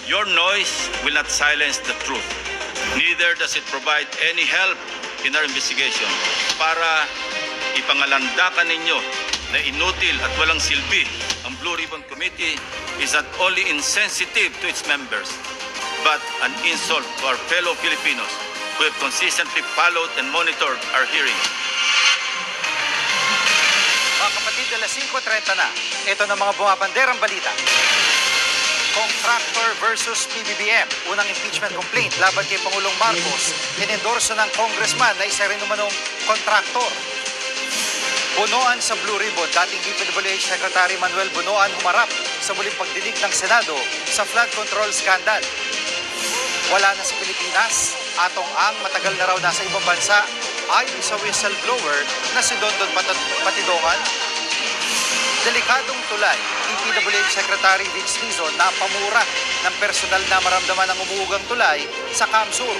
Your noise will not silence the truth. Neither does it provide any help in our investigation. Para ipangalandakan ninyo na inutil at walang silbi ang Blue Ribbon Committee is not only insensitive to its members, but an insult to our fellow Filipinos who have consistently followed and monitored our hearings. Mga kapatid, alas 5:30 na. Ito na mga bumabanderang balita. Contractor versus PBBM. Unang impeachment complaint laban kay Pangulong Marcos. Inendorso ng congressman na isa rin umanong kontraktor. Bunoan sa Blue Ribbon. Dating DPWH Secretary Manuel Bunoan humarap sa muling pagdinig ng Senado sa flood control scandal. Wala na sa Pilipinas. Atong Ang matagal na raw nasa ibang bansa ayon sa whistleblower na si Dondon Patidongan. Delikadong tulay, DPWH Secretary Vince Lizon na pamura ng personal na maramdaman ng umuugang tulay sa Kamsur.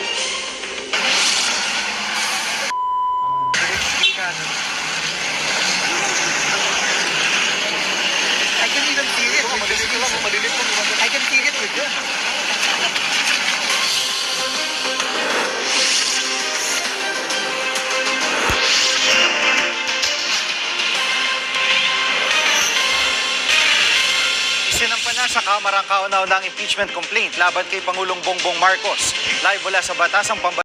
I can even feel it. I can feel it with you. Sinampa na sa Kamara ang kauna-unang impeachment complaint laban kay Pangulong Bongbong Marcos. Live mula sa Batasang Pambansa.